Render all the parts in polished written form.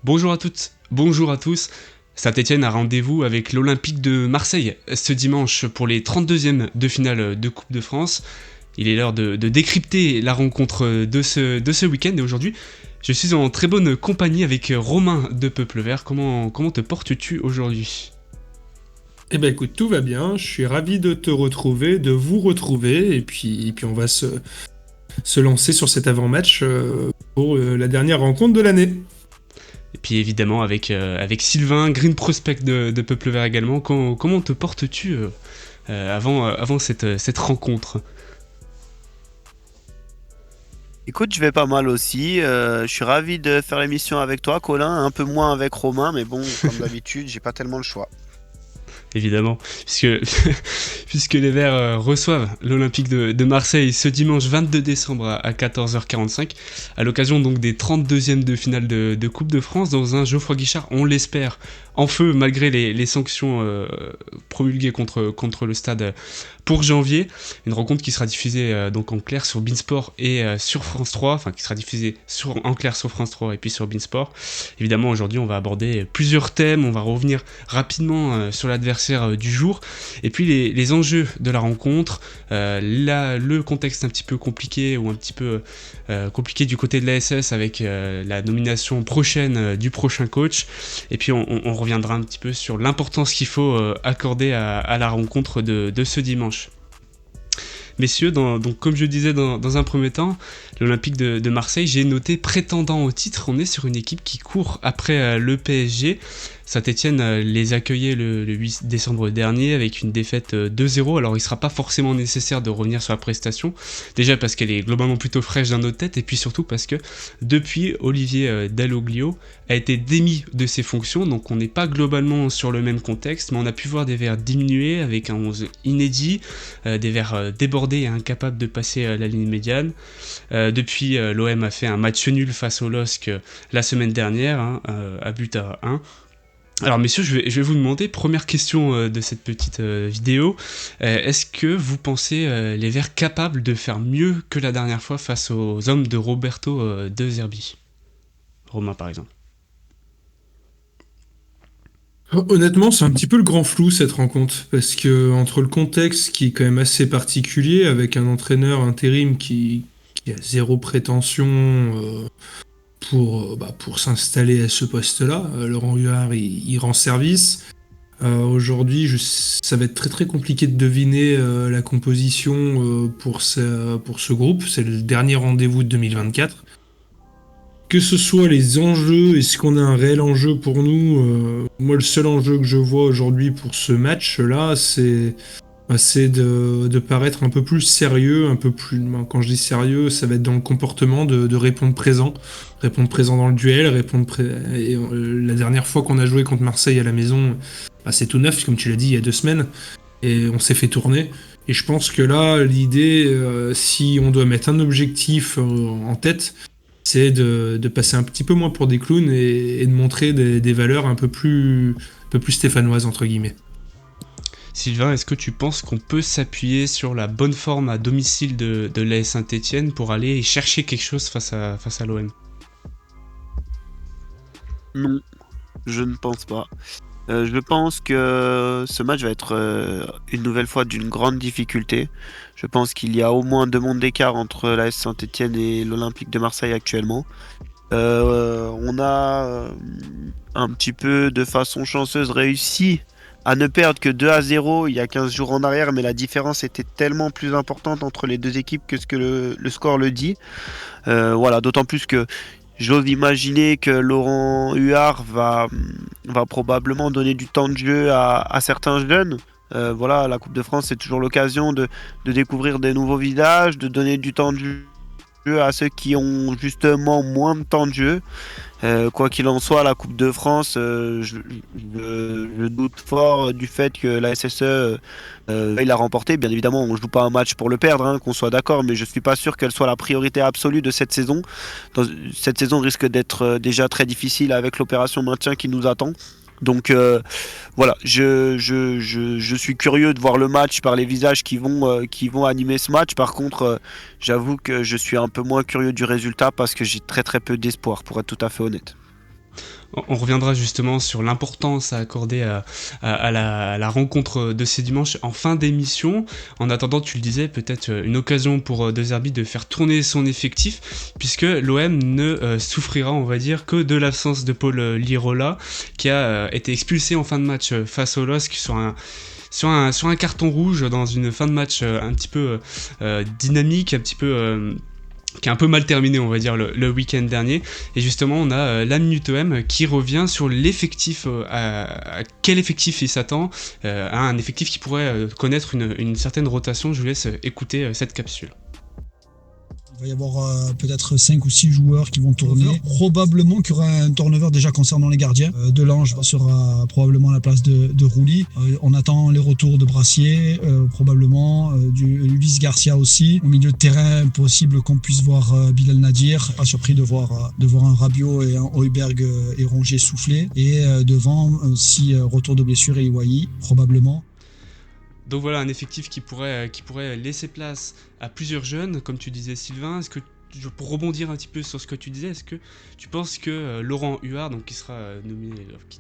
Bonjour à toutes, bonjour à tous. Saint-Etienne a rendez-vous avec l'Olympique de Marseille ce dimanche pour les 32e de finale de Coupe de France. Il est l'heure de décrypter la rencontre de ce week-end et aujourd'hui, je suis en très bonne compagnie avec Romain de Peuple Vert. Comment te portes-tu aujourd'hui ? Eh ben écoute, tout va bien, je suis ravi de te retrouver, de vous retrouver, et puis on va se lancer sur cet avant-match pour la dernière rencontre de l'année. Et puis évidemment avec Sylvain, Green Prospect de Peuple Vert également. Comment te portes-tu avant cette rencontre ? Écoute, je vais pas mal aussi. Je suis ravi de faire l'émission avec toi, Colin. Un peu moins avec Romain, mais bon, comme d'habitude, j'ai pas tellement le choix. Évidemment, puisque les Verts reçoivent l'Olympique de Marseille ce dimanche 22 décembre à 14h45, à l'occasion donc des 32e de finale de Coupe de France, dans un Geoffroy Guichard, on l'espère, en feu malgré les sanctions promulguées contre le stade pour janvier. Une rencontre qui sera diffusée donc en clair sur Beansport et sur France 3, enfin qui sera diffusée en clair sur France 3 et puis sur Beansport. Évidemment, aujourd'hui, on va aborder plusieurs thèmes, on va revenir rapidement sur l'adversaire du jour, et puis les enjeux de la rencontre, le contexte un petit peu compliqué, ou un petit peu compliqué du côté de l'ASS avec la nomination prochaine du prochain coach, et puis on reviendra un petit peu sur l'importance qu'il faut accorder à la rencontre de ce dimanche. Messieurs, donc comme je disais dans un premier temps, l'Olympique de Marseille, j'ai noté prétendant au titre. On est sur une équipe qui court après le PSG. Saint-Etienne les accueillait le 8 décembre dernier avec une défaite 2-0. Alors il ne sera pas forcément nécessaire de revenir sur la prestation, déjà parce qu'elle est globalement plutôt fraîche dans nos têtes, et puis surtout parce que depuis, Olivier Dalloglio a été démis de ses fonctions, donc on n'est pas globalement sur le même contexte, mais on a pu voir des Verts diminuer avec un 11 inédit, des Verts débordés et incapables de passer la ligne médiane. Depuis, l'OM a fait un match nul face au LOSC la semaine dernière, à but à 1. Alors messieurs, je vais vous demander, première question de cette petite vidéo, est-ce que vous pensez les Verts capables de faire mieux que la dernière fois face aux hommes de Roberto De Zerbi ? Romain par exemple. Honnêtement, c'est un petit peu le grand flou cette rencontre, parce que entre le contexte qui est quand même assez particulier, avec un entraîneur intérim qui a zéro prétention pour s'installer à ce poste-là, Laurent Huard, il rend service. Aujourd'hui, ça va être très très compliqué de deviner la composition pour ce groupe. C'est le dernier rendez-vous de 2024. Que ce soit les enjeux, est-ce qu'on a un réel enjeu pour nous moi, le seul enjeu que je vois aujourd'hui pour ce match-là, c'est de paraître un peu plus sérieux, un peu plus. Quand je dis sérieux, ça va être dans le comportement de répondre présent. Répondre présent dans le duel, la dernière fois qu'on a joué contre Marseille à la maison, c'est tout neuf, comme tu l'as dit, il y a 2 semaines, et on s'est fait tourner. Et je pense que là, l'idée, si on doit mettre un objectif en tête, c'est de passer un petit peu moins pour des clowns et de montrer des valeurs un peu plus stéphanoises, entre guillemets. Sylvain, est-ce que tu penses qu'on peut s'appuyer sur la bonne forme à domicile de l'AS Saint-Etienne pour aller chercher quelque chose face à l'OM ? Non, je ne pense pas. Je pense que ce match va être une nouvelle fois d'une grande difficulté. Je pense qu'il y a au moins 2 mondes d'écart entre l'AS Saint-Etienne et l'Olympique de Marseille actuellement. On a un petit peu de façon chanceuse réussi à ne perdre que 2-0 il y a 15 jours en arrière, mais la différence était tellement plus importante entre les deux équipes que ce que le score le dit. Voilà, d'autant plus que j'ose imaginer que Laurent Huard va probablement donner du temps de jeu à certains jeunes. Voilà, la Coupe de France, c'est toujours l'occasion de découvrir des nouveaux visages, de donner du temps de jeu à ceux qui ont justement moins de temps de jeu. Quoi qu'il en soit, la Coupe de France, je doute fort du fait que la SSE il a remporté. Bien évidemment, on ne joue pas un match pour le perdre, hein, qu'on soit d'accord, mais je suis pas sûr qu'elle soit la priorité absolue de cette saison. Cette saison risque d'être déjà très difficile avec l'opération maintien qui nous attend. Donc voilà, je suis curieux de voir le match par les visages qui vont animer ce match. Par contre, j'avoue que je suis un peu moins curieux du résultat parce que j'ai très très peu d'espoir, pour être tout à fait honnête. on reviendra justement sur l'importance à accorder à la rencontre de ces dimanches en fin d'émission. En attendant, tu le disais, peut-être une occasion pour De Zerbi de faire tourner son effectif, puisque l'OM ne souffrira, on va dire, que de l'absence de Paul Lirola, qui a été expulsé en fin de match face au LOSC sur un carton rouge dans une fin de match un petit peu dynamique, un petit peu qui est un peu mal terminé, on va dire, le week-end dernier. Et justement, on a la Minute OM qui revient sur l'effectif, à quel effectif il s'attend, à un effectif qui pourrait connaître une certaine rotation. Je vous laisse écouter cette capsule. Il va y avoir peut-être 5 ou 6 joueurs qui vont tourner. Probablement qu'il y aura un turnover déjà concernant les gardiens. Delange sera probablement à la place de Rouly. On attend les retours de Brassier, probablement, du Luis Garcia aussi. Au milieu de terrain, possible qu'on puisse voir Bilal Nadir. Pas surpris de voir un Rabiot et un Højbjerg et Rongier souffler. Et devant, si retour de blessure et Iwayi, probablement. Donc voilà, un effectif qui pourrait laisser place à plusieurs jeunes, comme tu disais Sylvain. Est-ce que, pour rebondir un petit peu sur ce que tu disais, est-ce que tu penses que Laurent Huard, donc qui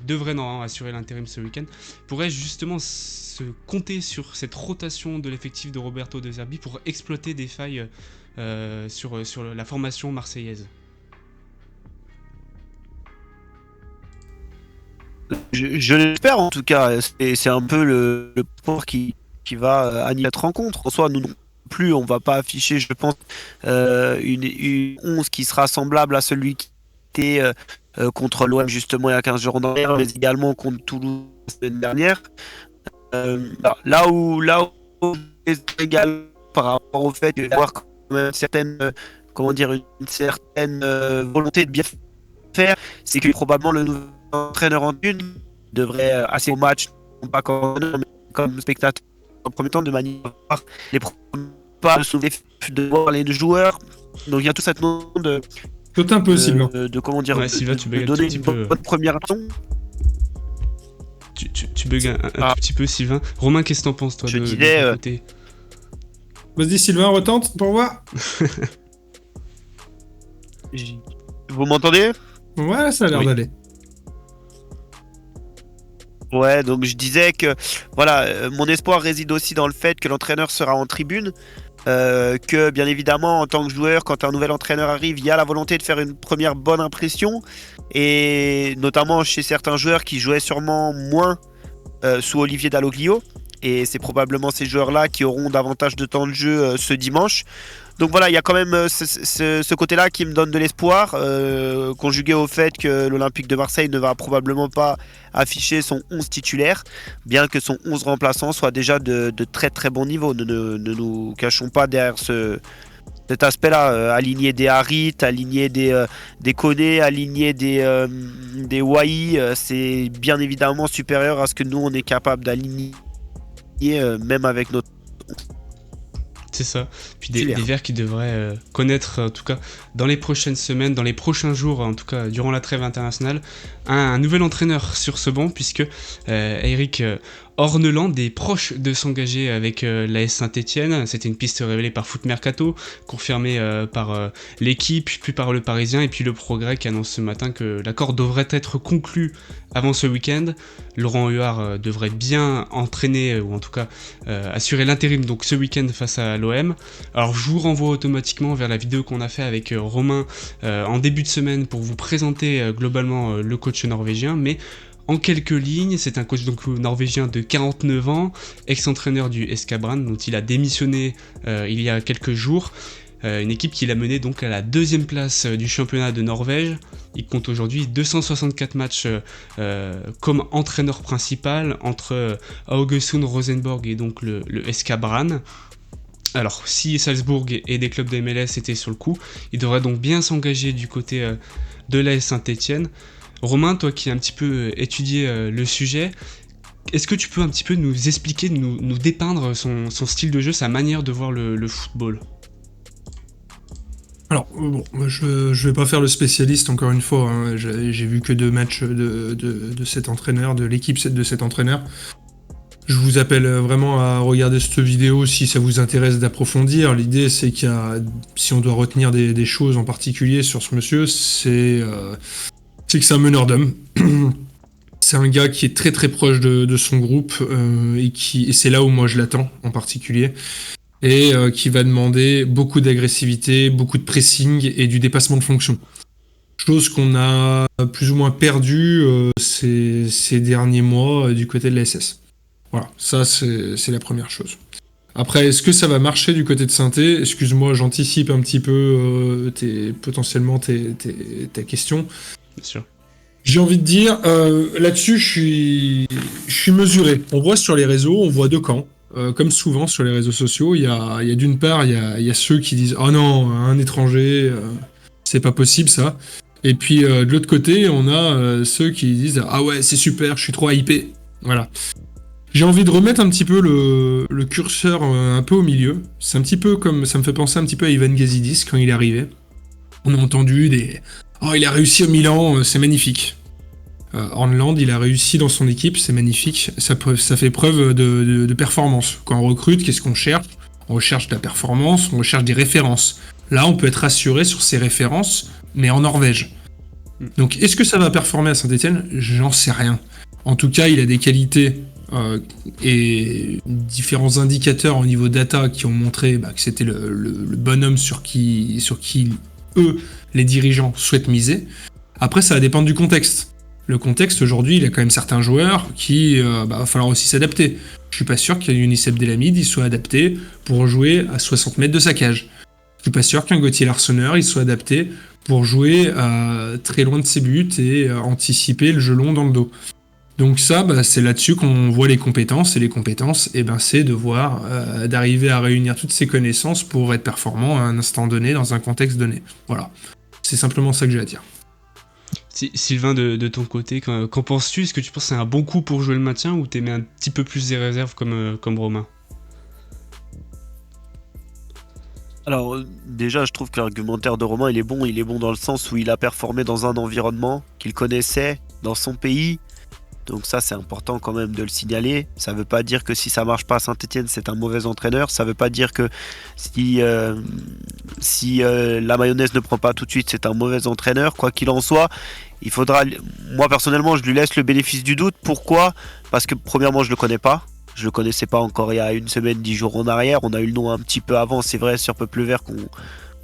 devrait normalement assurer l'intérim ce week-end, pourrait justement se compter sur cette rotation de l'effectif de Roberto De Zerbi pour exploiter des failles sur la formation marseillaise? Je l'espère en tout cas. C'est un peu le point qui va animer cette rencontre. En soi, nous non plus, on va pas afficher, je pense, une 11 qui sera semblable à celui qui était contre l'OM justement il y a 15 jours en arrière, mais également contre Toulouse la semaine dernière. Là où c'est égal par rapport au fait de voir quand même une certaine volonté de bien faire, c'est que probablement le nouvel entraîneur en une devrait assez au match, non pas comme spectateur en premier temps, de manière à voir les pas de voir les joueurs. Donc il y a toute cette notion de tout un peu Sylvain. Ouais, Sylvain, tu bugs donner un petit une peu. bonne première action. Tu bugs un tout petit peu, Sylvain. Romain, qu'est-ce que t'en penses, toi, je de disais, ton côté? Vas-y Sylvain, retente pour voir. Vous m'entendez? Ouais, ça a l'air d'aller. Ouais, donc je disais que voilà, mon espoir réside aussi dans le fait que l'entraîneur sera en tribune, que bien évidemment en tant que joueur, quand un nouvel entraîneur arrive, il y a la volonté de faire une première bonne impression, et notamment chez certains joueurs qui jouaient sûrement moins sous Olivier Dalloglio, et c'est probablement ces joueurs-là qui auront davantage de temps de jeu ce dimanche. Donc voilà, il y a quand même ce côté-là qui me donne de l'espoir, conjugué au fait que l'Olympique de Marseille ne va probablement pas afficher son 11 titulaire, bien que son 11 remplaçant soit déjà de très très bon niveau. Ne nous cachons pas derrière cet aspect-là. Aligner des Harit, aligner des Koné, aligner des Wai, c'est bien évidemment supérieur à ce que nous on est capable d'aligner, même avec notre... C'est ça. Puis des Verts qui devraient connaître, en tout cas, dans les prochaines semaines, dans les prochains jours, en tout cas, durant la trêve internationale, un nouvel entraîneur sur ce banc, puisque Eric Orneland est proche de s'engager avec l'AS Saint-Etienne. C'était une piste révélée par Foot Mercato, confirmée par l'équipe, puis par le Parisien, et puis le Progrès qui annonce ce matin que l'accord devrait être conclu avant ce week-end. Laurent Huard devrait bien entraîner, ou en tout cas assurer l'intérim donc ce week-end face à l'OM. Alors je vous renvoie automatiquement vers la vidéo qu'on a fait avec Romain en début de semaine pour vous présenter globalement le coach norvégien, mais en quelques lignes, c'est un coach donc norvégien de 49 ans, ex-entraîneur du SK Brann, dont il a démissionné il y a quelques jours. Une équipe qu'il a menée donc à la 2e place du championnat de Norvège. Il compte aujourd'hui 264 matchs comme entraîneur principal entre Haugesund Rosenborg et donc le SK Brann. Alors si Salzbourg et des clubs de MLS étaient sur le coup, il devrait donc bien s'engager du côté de l'AS Saint-Etienne. Romain, toi qui as un petit peu étudié le sujet, est-ce que tu peux un petit peu nous expliquer, nous dépeindre son style de jeu, sa manière de voir le football ? Alors, bon, je vais pas faire le spécialiste encore une fois, hein. J'ai vu que 2 matchs de cet entraîneur, de l'équipe de cet entraîneur. Je vous appelle vraiment à regarder cette vidéo si ça vous intéresse d'approfondir. L'idée, c'est si on doit retenir des choses en particulier sur ce monsieur, c'est C'est que c'est un meneur d'hommes. C'est un gars qui est très très proche de son groupe et c'est là où moi je l'attends en particulier. Et qui va demander beaucoup d'agressivité, beaucoup de pressing et du dépassement de fonction. Chose qu'on a plus ou moins perdu ces derniers mois du côté de la SS. Voilà, ça c'est la première chose. Après, est-ce que ça va marcher du côté de Saint-Étienne ? Excuse-moi, j'anticipe un petit peu potentiellement ta question. Bien sûr. J'ai envie de dire, là-dessus, je suis mesuré. On voit sur les réseaux, on voit deux camps. Comme souvent sur les réseaux sociaux, il y a d'une part, il y a ceux qui disent « Oh non, un étranger, c'est pas possible ça ». Et puis de l'autre côté, on a ceux qui disent « Ah ouais, c'est super, je suis trop hypé ». Voilà. J'ai envie de remettre un petit peu le curseur un peu au milieu. C'est un petit peu comme, ça me fait penser un petit peu à Ivan Gazidis quand il est arrivé. On a entendu des « Oh, il a réussi au Milan, c'est magnifique ». Hornland, il a réussi dans son équipe, c'est magnifique, ça fait preuve de performance. Quand on recrute, qu'est-ce qu'on cherche ? On recherche de la performance, on recherche des références. Là, on peut être rassuré sur ces références, mais en Norvège. Donc, est-ce que ça va performer à Saint-Étienne ? J'en sais rien. En tout cas, il a des qualités et différents indicateurs au niveau data qui ont montré que c'était le bonhomme sur qui eux, les dirigeants, souhaitent miser. Après, ça va dépendre du contexte. Le contexte, aujourd'hui, il y a quand même certains joueurs qui va falloir aussi s'adapter. Je suis pas sûr qu'un Younis Abdelhamid il soit adapté pour jouer à 60 mètres de sa cage. Je suis pas sûr qu'un Gauthier Larsonneur il soit adapté pour jouer très loin de ses buts et anticiper le jeu long dans le dos. Donc ça, c'est là-dessus qu'on voit les compétences. Et les compétences, c'est d'arriver à réunir toutes ces connaissances pour être performant à un instant donné, dans un contexte donné. Voilà. C'est simplement ça que j'ai à dire. Sylvain, de ton côté, qu'en penses-tu ? Est-ce que tu penses que c'est un bon coup pour jouer le maintien ou t'émets un petit peu plus des réserves comme Romain ? Alors déjà, je trouve que l'argumentaire de Romain, il est bon dans le sens où il a performé dans un environnement qu'il connaissait, dans son pays. Donc ça, c'est important quand même de le signaler. Ça veut pas dire que si ça marche pas à Saint-Étienne, c'est un mauvais entraîneur. Ça veut pas dire que si la mayonnaise ne prend pas tout de suite, c'est un mauvais entraîneur. Quoi qu'il en soit, il faudra... Moi, personnellement, je lui laisse le bénéfice du doute. Pourquoi ? Parce que, premièrement, je le connais pas. Je le connaissais pas encore il y a une semaine, 10 jours en arrière. On a eu le nom un petit peu avant, c'est vrai, sur Peuple Vert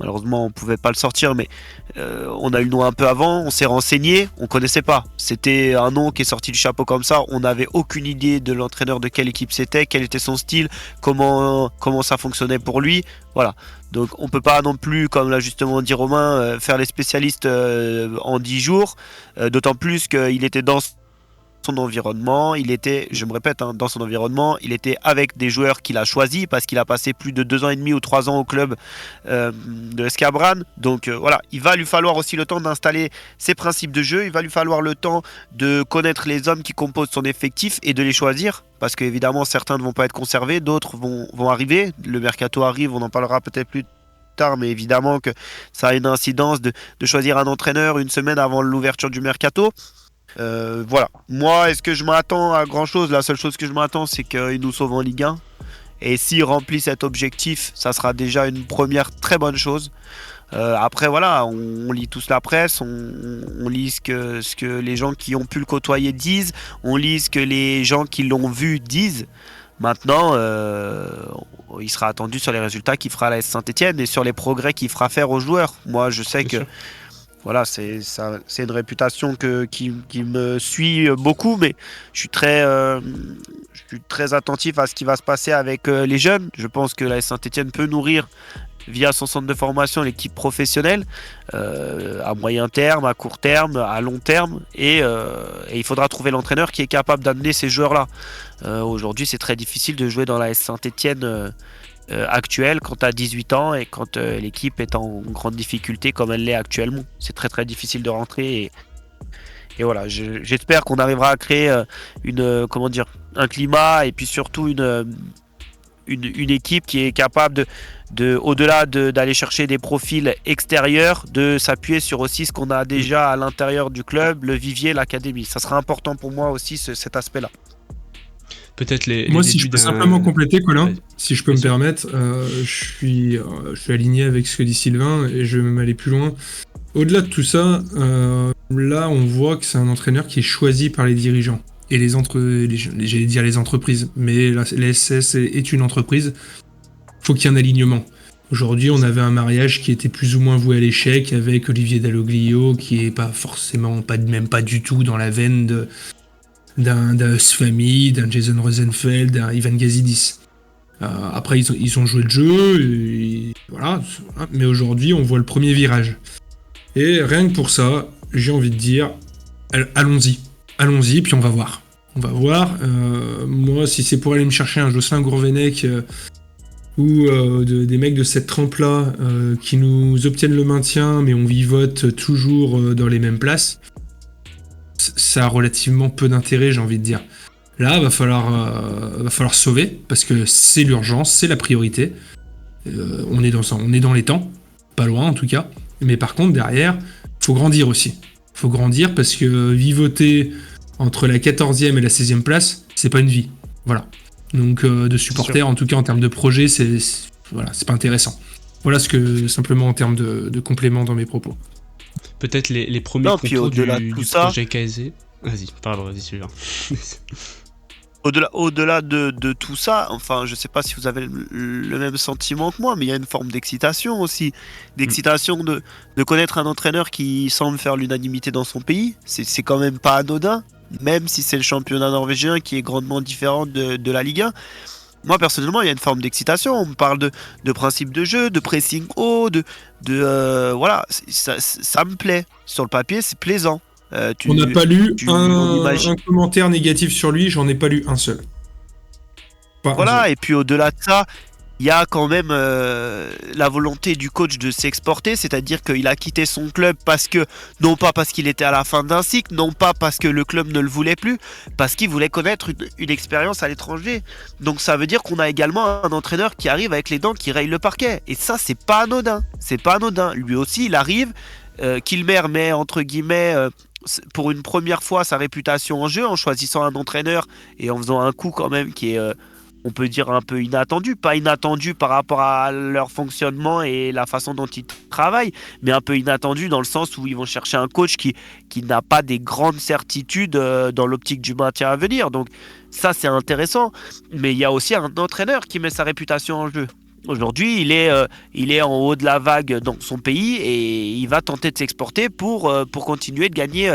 malheureusement, on pouvait pas le sortir, mais on a eu le nom un peu avant, on s'est renseigné, on connaissait pas. C'était un nom qui est sorti du chapeau comme ça, on n'avait aucune idée de l'entraîneur, de quelle équipe c'était, quel était son style, comment ça fonctionnait pour lui. Voilà. Donc on peut pas non plus, comme l'a justement dit Romain, faire les spécialistes en 10 jours, d'autant plus qu'il était dans son environnement, je me répète, dans son environnement, il était avec des joueurs qu'il a choisis parce qu'il a passé plus de 2 ans et demi ou 3 ans au club de SK Brann. Donc voilà, il va lui falloir aussi le temps d'installer ses principes de jeu, il va lui falloir le temps de connaître les hommes qui composent son effectif et de les choisir parce qu'évidemment certains ne vont pas être conservés, d'autres vont arriver, le mercato arrive, on en parlera peut-être plus tard, mais évidemment que ça a une incidence de choisir un entraîneur une semaine avant l'ouverture du mercato. Voilà. Moi, est-ce que je m'attends à grand chose ? La seule chose que je m'attends, c'est qu'il nous sauve en Ligue 1. Et s'il remplit cet objectif, ça sera déjà une première très bonne chose. Après, voilà, on lit tous la presse, on lit ce que les gens qui ont pu le côtoyer disent, on lit ce que les gens qui l'ont vu disent. Maintenant, il sera attendu sur les résultats qu'il fera à la Saint-Étienne et sur les progrès qu'il fera faire aux joueurs. Moi, je sais que voilà, c'est une réputation qui me suit beaucoup, mais je suis très attentif à ce qui va se passer avec les jeunes. Je pense que la Saint-Étienne peut nourrir via son centre de formation l'équipe professionnelle à moyen terme, à court terme, à long terme, et il faudra trouver l'entraîneur qui est capable d'amener ces joueurs-là. Aujourd'hui, c'est très difficile de jouer dans la Saint-Étienne actuelle quand tu as 18 ans et quand l'équipe est en grande difficulté comme elle l'est actuellement. C'est très très difficile de rentrer et voilà, j'espère qu'on arrivera à créer un climat et puis surtout une équipe qui est capable au-delà d'aller chercher des profils extérieurs, de s'appuyer sur aussi ce qu'on a déjà à l'intérieur du club, le vivier, l'académie. Ça sera important pour moi aussi cet aspect-là. Peut-être Moi, si je peux simplement compléter, Colin, si je peux me permettre, je suis aligné avec ce que dit Sylvain et je vais même aller plus loin. Au-delà de tout ça, là, on voit que c'est un entraîneur qui est choisi par les dirigeants et j'allais dire les entreprises, mais la SS est une entreprise. Faut qu'il y ait un alignement. Aujourd'hui, on avait un mariage qui était plus ou moins voué à l'échec avec Olivier Dalloglio, qui est pas forcément, même pas du tout dans la veine d'un Sfami, d'un Jason Rosenfeld, d'un Ivan Gazidis. Après, ils ont joué le jeu, voilà. Mais aujourd'hui, on voit le premier virage. Et rien que pour ça, j'ai envie de dire, allons-y. Allons-y, puis on va voir. On va voir. Moi, si c'est pour aller me chercher un Jocelyn Gourvenec ou des mecs de cette trempe-là qui nous obtiennent le maintien, mais on vivote toujours dans les mêmes places, ça a relativement peu d'intérêt, j'ai envie de dire. Là, va falloir sauver, parce que c'est l'urgence, c'est la priorité. On est dans les temps, pas loin en tout cas. Mais par contre, derrière, faut grandir aussi. Faut grandir parce que vivoter entre la 14e et la 16e place, c'est pas une vie. Voilà. Donc de supporters, en tout cas en termes de projet, c'est pas intéressant. Voilà simplement en termes de complément dans mes propos. Peut-être les premiers contours du projet KSE. Vas-y, Sylvain. Au-delà de tout ça, enfin, je sais pas si vous avez le même sentiment que moi, mais il y a une forme d'excitation aussi. D'excitation de connaître un entraîneur qui semble faire l'unanimité dans son pays. C'est quand même pas anodin, même si c'est le championnat norvégien qui est grandement différent de la Ligue 1. Moi, personnellement, il y a une forme d'excitation. On me parle de principe de jeu, de pressing haut, voilà, ça me plaît. Sur le papier, c'est plaisant. On n'a pas lu un commentaire négatif sur lui, j'en ai pas lu un seul. Voilà, et puis au-delà de ça, il y a quand même la volonté du coach de s'exporter, c'est-à-dire qu'il a quitté son club non pas parce qu'il était à la fin d'un cycle, non pas parce que le club ne le voulait plus, parce qu'il voulait connaître une expérience à l'étranger. Donc ça veut dire qu'on a également un entraîneur qui arrive avec les dents qui rayent le parquet. Et ça, c'est pas anodin. C'est pas anodin. Lui aussi, il arrive. Kilmer met entre guillemets pour une première fois sa réputation en jeu en choisissant un entraîneur et en faisant un coup quand même qui est on peut dire un peu inattendu, pas inattendu par rapport à leur fonctionnement et la façon dont ils travaillent, mais un peu inattendu dans le sens où ils vont chercher un coach qui n'a pas des grandes certitudes dans l'optique du maintien à venir. Donc ça c'est intéressant, mais il y a aussi un entraîneur qui met sa réputation en jeu. Aujourd'hui, il est en haut de la vague dans son pays et il va tenter de s'exporter pour continuer de gagner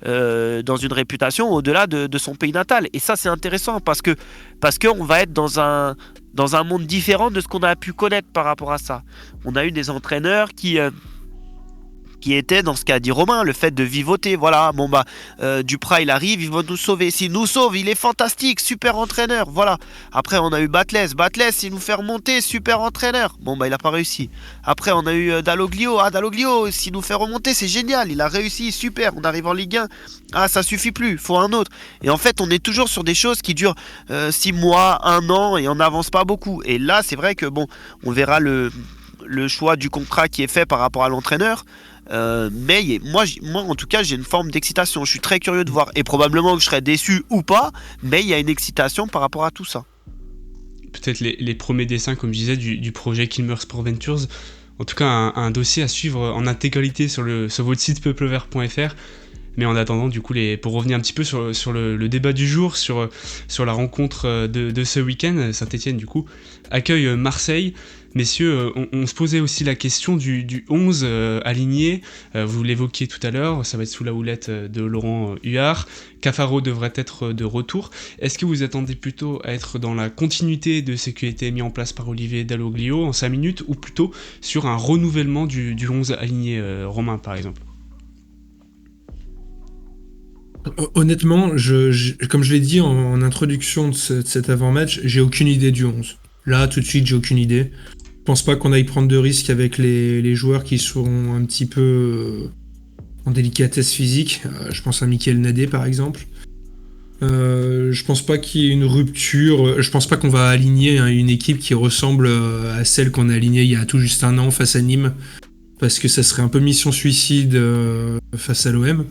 dans une réputation au-delà de son pays natal. Et ça, c'est intéressant parce qu'on va être dans un monde différent de ce qu'on a pu connaître par rapport à ça. On a eu des entraîneurs qui était dans ce qu'a dit Romain, le fait de vivoter. Voilà, Duprat il arrive, il va nous sauver. S'il nous sauve, il est fantastique, super entraîneur. Voilà. Après on a eu Batles, il nous fait remonter, super entraîneur. Il a pas réussi. Après on a eu Dalloglio, Dalloglio, s'il nous fait remonter, c'est génial, il a réussi, super. On arrive en Ligue 1, ça suffit plus, faut un autre. Et en fait on est toujours sur des choses qui durent 6 mois, 1 an et on n'avance pas beaucoup. Et là c'est vrai que on verra le choix du contrat qui est fait par rapport à l'entraîneur. Mais moi en tout cas j'ai une forme d'excitation, je suis très curieux de voir et probablement que je serai déçu ou pas, mais il y a une excitation par rapport à tout ça. Peut-être les premiers dessins comme je disais du projet Kilmer Sport Ventures, en tout cas un dossier à suivre en intégralité sur votre site peuplevert.fr. Mais en attendant, du coup, pour revenir un petit peu sur le débat du jour, sur la rencontre de ce week-end, Saint-Etienne, du coup, accueille Marseille. Messieurs, on se posait aussi la question du 11 aligné. Vous l'évoquiez tout à l'heure, ça va être sous la houlette de Laurent Huard. Cafaro devrait être de retour. Est-ce que vous attendez plutôt à être dans la continuité de ce qui a été mis en place par Olivier Dalloglio en 5 minutes, ou plutôt sur un renouvellement du 11 aligné, Romain, par exemple? Honnêtement, comme je l'ai dit en introduction de cet avant-match, j'ai aucune idée du 11. Là, tout de suite, j'ai aucune idée. Je pense pas qu'on aille prendre de risques avec les joueurs qui seront un petit peu en délicatesse physique. Je pense à Mickaël Nadé, par exemple. Je pense pas qu'il y ait une rupture. Je pense pas qu'on va aligner une équipe qui ressemble à celle qu'on a alignée il y a tout juste 1 an face à Nîmes. Parce que ça serait un peu mission suicide face à l'OM.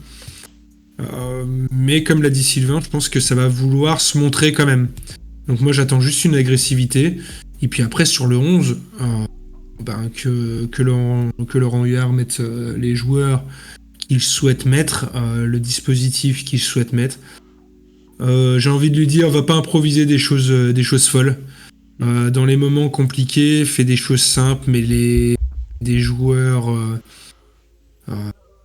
Mais comme l'a dit Sylvain, je pense que ça va vouloir se montrer quand même. Donc moi j'attends juste une agressivité. Et puis après sur le 11, que Laurent Huard mette les joueurs qu'il souhaite mettre, le dispositif qu'il souhaite mettre. J'ai envie de lui dire, va pas improviser des choses folles. Dans les moments compliqués, fais des choses simples, mais des joueurs,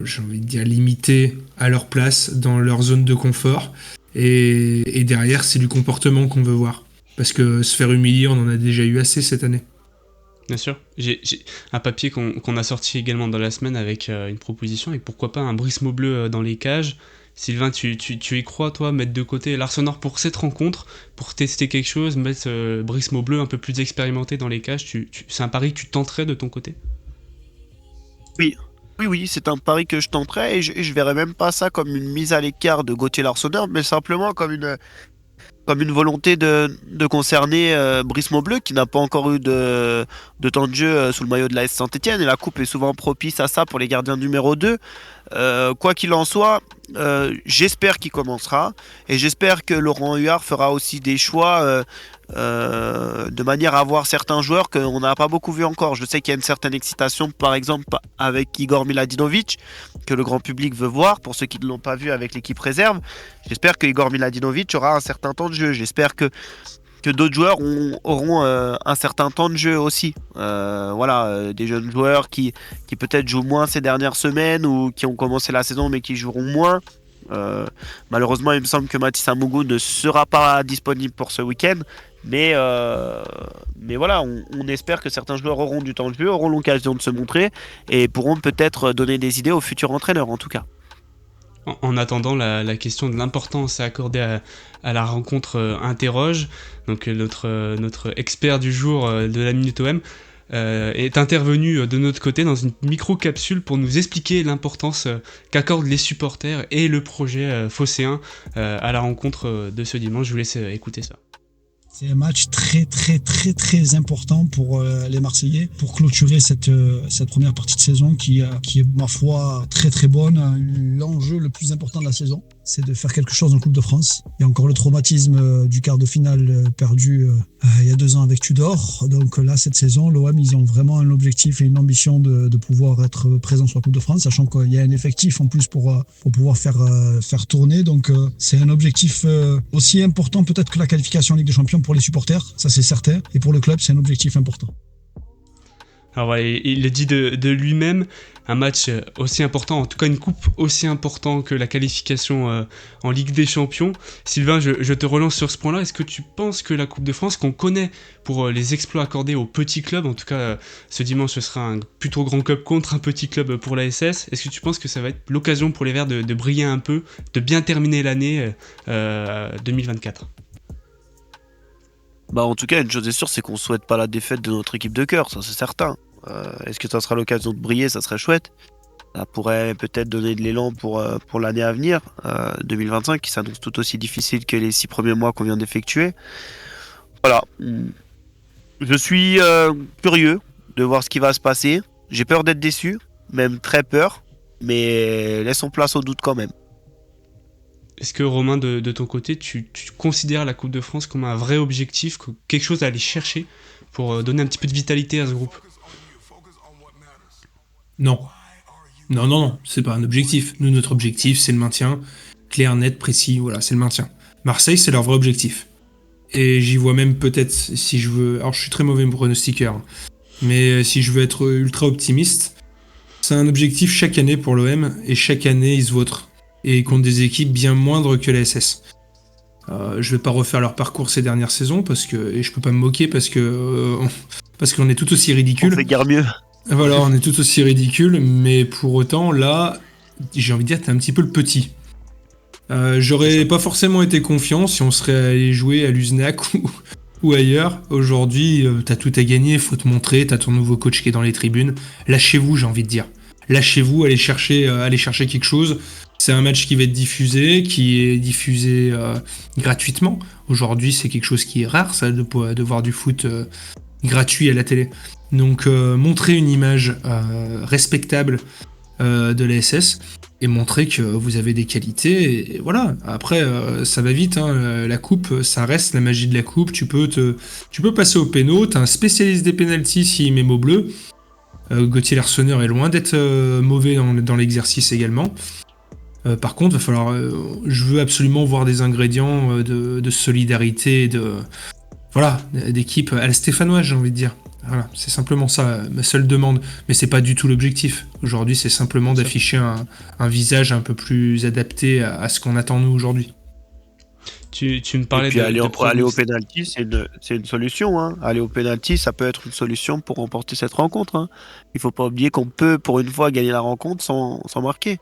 j'ai envie de dire, limités à leur place, dans leur zone de confort. Et derrière, c'est du comportement qu'on veut voir. Parce que se faire humilier, on en a déjà eu assez cette année. Bien sûr. J'ai un papier qu'on a sorti également dans la semaine avec une proposition, et pourquoi pas un Brismo bleu dans les cages. Sylvain, tu y crois, toi, mettre de côté l'Arsenal pour cette rencontre, pour tester quelque chose, mettre Brismo bleu un peu plus expérimenté dans les cages, c'est un pari que tu tenterais de ton côté? Oui, c'est un pari que je tenterais et je verrais même pas ça comme une mise à l'écart de Gauthier Larsonneur, mais simplement comme une volonté de concerner Brice Maubleu qui n'a pas encore eu de temps de jeu sous le maillot de l'AS Saint-Etienne, et la coupe est souvent propice à ça pour les gardiens numéro 2. Quoi qu'il en soit, j'espère qu'il commencera et j'espère que Laurent Huard fera aussi des choix de manière à voir certains joueurs qu'on n'a pas beaucoup vu encore. Je sais qu'il y a une certaine excitation, par exemple avec Igor Miladinovic, que le grand public veut voir, pour ceux qui ne l'ont pas vu avec l'équipe réserve. J'espère que Igor Miladinovic aura un certain temps de jeu. J'espère que d'autres joueurs auront un certain temps de jeu aussi. Des jeunes joueurs qui peut-être jouent moins ces dernières semaines ou qui ont commencé la saison mais qui joueront moins. Malheureusement, il me semble que Mathis Amougou ne sera pas disponible pour ce week-end. Mais voilà, on espère que certains joueurs auront du temps de jeu, auront l'occasion de se montrer et pourront peut-être donner des idées aux futurs entraîneurs en tout cas. En attendant, la question de l'importance à accorder à la rencontre interroge. Donc notre expert du jour de la Minute OM est intervenu de notre côté dans une micro-capsule pour nous expliquer l'importance qu'accordent les supporters et le projet phocéen à la rencontre de ce dimanche. Je vous laisse écouter ça. C'est un match très très très très important pour les Marseillais pour clôturer cette première partie de saison qui est ma foi très très bonne. L'enjeu le plus important de la saison, c'est de faire quelque chose en Coupe de France. Il y a encore le traumatisme du quart de finale perdu il y a 2 ans avec Tudor. Donc là, cette saison, l'OM, ils ont vraiment un objectif et une ambition de pouvoir être présent sur la Coupe de France, sachant qu'il y a un effectif en plus pour pouvoir faire tourner. Donc c'est un objectif aussi important peut-être que la qualification en Ligue des Champions pour les supporters, ça c'est certain. Et pour le club, c'est un objectif important. Alors voilà, il le dit de lui-même, un match aussi important, en tout cas une coupe aussi importante que la qualification en Ligue des Champions. Sylvain, je te relance sur ce point-là. Est-ce que tu penses que la Coupe de France, qu'on connaît pour les exploits accordés aux petits clubs, en tout cas ce dimanche ce sera un plutôt grand club contre un petit club pour la SS, est-ce que tu penses que ça va être l'occasion pour les Verts de briller un peu, de bien terminer l'année 2024 ? En tout cas, une chose est sûre, c'est qu'on souhaite pas la défaite de notre équipe de cœur, ça c'est certain. Est-ce que ça sera l'occasion de briller? Ça serait chouette. Ça pourrait peut-être donner de l'élan pour l'année à venir, 2025, qui s'annonce tout aussi difficile que les 6 premiers mois qu'on vient d'effectuer. Voilà. Je suis curieux de voir ce qui va se passer. J'ai peur d'être déçu, même très peur, mais laissons place au doute quand même. Est-ce que Romain, de ton côté, tu considères la Coupe de France comme un vrai objectif, quelque chose à aller chercher pour donner un petit peu de vitalité à ce groupe? Non, c'est pas un objectif. Nous, notre objectif, c'est le maintien. Clair, net, précis, voilà, c'est le maintien. Marseille, c'est leur vrai objectif. Et j'y vois même peut-être, si je veux... Alors, je suis très mauvais pronostiqueur, mais si je veux être ultra optimiste, c'est un objectif chaque année pour l'OM, et chaque année, ils se vautrent. Et contre des équipes bien moindres que la SS. Je vais pas refaire leur parcours ces dernières saisons, et je peux pas me moquer parce qu'on est tout aussi ridicule. On fait guère mieux. Voilà, on est tout aussi ridicule, mais pour autant, là, j'ai envie de dire, t'es un petit peu le petit. J'aurais pas forcément été confiant si on serait allé jouer à l'Uznac ou ailleurs. Aujourd'hui, t'as tout à gagner, faut te montrer, t'as ton nouveau coach qui est dans les tribunes. Lâchez-vous, j'ai envie de dire. Lâchez-vous, allez chercher quelque chose. C'est un match qui va être diffusé, gratuitement. Aujourd'hui, c'est quelque chose qui est rare, ça, de voir du foot gratuit à la télé. Donc montrer une image respectable de la SS et montrer que vous avez des qualités, et voilà. Après ça va vite, hein. La coupe, ça reste la magie de la coupe. Tu peux passer au péno, t'as un spécialiste des pénaltys s'il met mot bleu. Gauthier Larsonneur est loin d'être mauvais dans l'exercice également. Par contre, je veux absolument voir des ingrédients de solidarité, d'équipe à la stéphanoise, j'ai envie de dire. Voilà, c'est simplement ça, ma seule demande. Mais c'est pas du tout l'objectif. Aujourd'hui, c'est simplement d'afficher un visage un peu plus adapté à ce qu'on attend nous aujourd'hui. Tu me parlais aller au pénalty, c'est une solution. Hein. Aller au pénalty, ça peut être une solution pour remporter cette rencontre. Hein. Il faut pas oublier qu'on peut, pour une fois, gagner la rencontre sans marquer.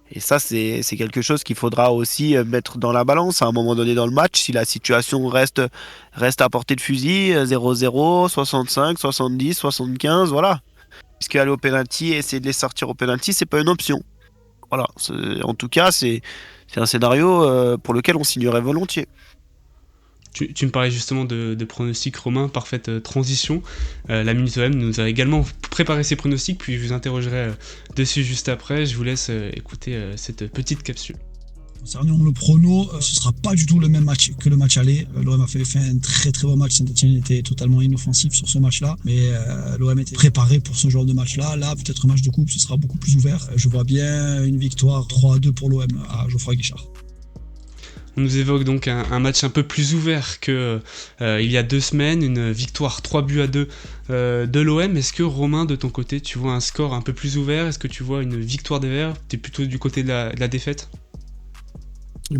Et ça, c'est quelque chose qu'il faudra aussi mettre dans la balance à un moment donné dans le match. Si la situation reste à portée de fusil, 0-0, 65, 70, 75, voilà. Puisque aller au pénalty et essayer de les sortir au pénalty, c'est pas une option. Voilà. En tout cas, c'est un scénario pour lequel on signerait volontiers. Tu me parlais justement de pronostics, Romain, parfaite transition. La Minute OM nous a également préparé ses pronostics, puis je vous interrogerai dessus juste après. Je vous laisse écouter cette petite capsule. Concernant le prono, ce sera pas du tout le même match que le match aller. L'OM a fait un très très bon match. Saint-Etienne était totalement inoffensif sur ce match-là, mais l'OM était préparé pour ce genre de match-là. Là, peut-être un match de coupe, ce sera beaucoup plus ouvert. Je vois bien une victoire 3-2 pour l'OM à Geoffroy Guichard. On nous évoque donc un match un peu plus ouvert que il y a 2 semaines, une victoire 3-2 de l'OM. Est-ce que, Romain, de ton côté, tu vois un score un peu plus ouvert? Est-ce que tu vois une victoire des Verts? T'es plutôt du côté de la défaite?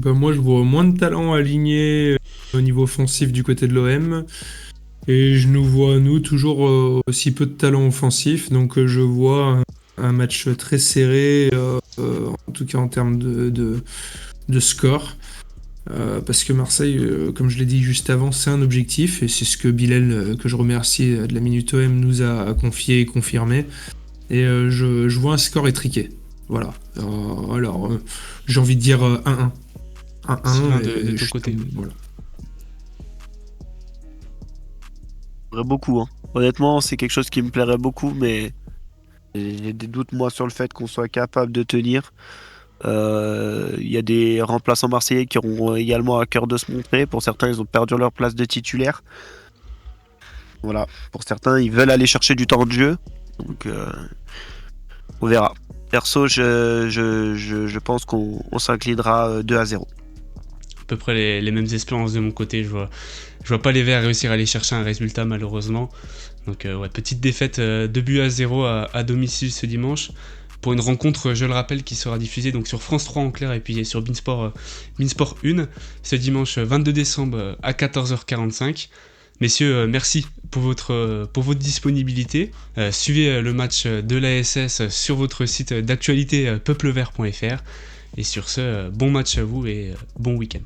Moi, je vois moins de talent aligné au niveau offensif du côté de l'OM. Et je nous vois, nous, toujours aussi peu de talent offensif. Donc, je vois un match très serré, en tout cas en termes de score. Parce que Marseille, comme je l'ai dit juste avant, c'est un objectif. Et c'est ce que Bilal, que je remercie de la Minute OM, nous a confié et confirmé. Et je vois un score étriqué. Voilà. Alors, j'ai envie de dire 1-1. 1-1 de ton côté. Voilà. Beaucoup, hein. Honnêtement, c'est quelque chose qui me plairait beaucoup, mais j'ai des doutes, moi, sur le fait qu'on soit capable de tenir. Il y a des remplaçants marseillais qui auront également à cœur de se montrer. Pour certains, ils ont perdu leur place de titulaire. Voilà. Pour certains, ils veulent aller chercher du temps de jeu. Donc, on verra. Perso, je pense qu'on s'inclinera 2-0. À peu près les mêmes espérances de mon côté. Je vois pas les Verts réussir à aller chercher un résultat, malheureusement. Donc petite défaite 2-0 à domicile ce dimanche, pour une rencontre, je le rappelle, qui sera diffusée donc sur France 3 en clair et puis sur Beansport 1 ce dimanche 22 décembre à 14h45. Messieurs, merci pour votre disponibilité. Suivez le match de l'ASS sur votre site d'actualité peuplevert.fr. Et sur ce, bon match à vous et bon week-end.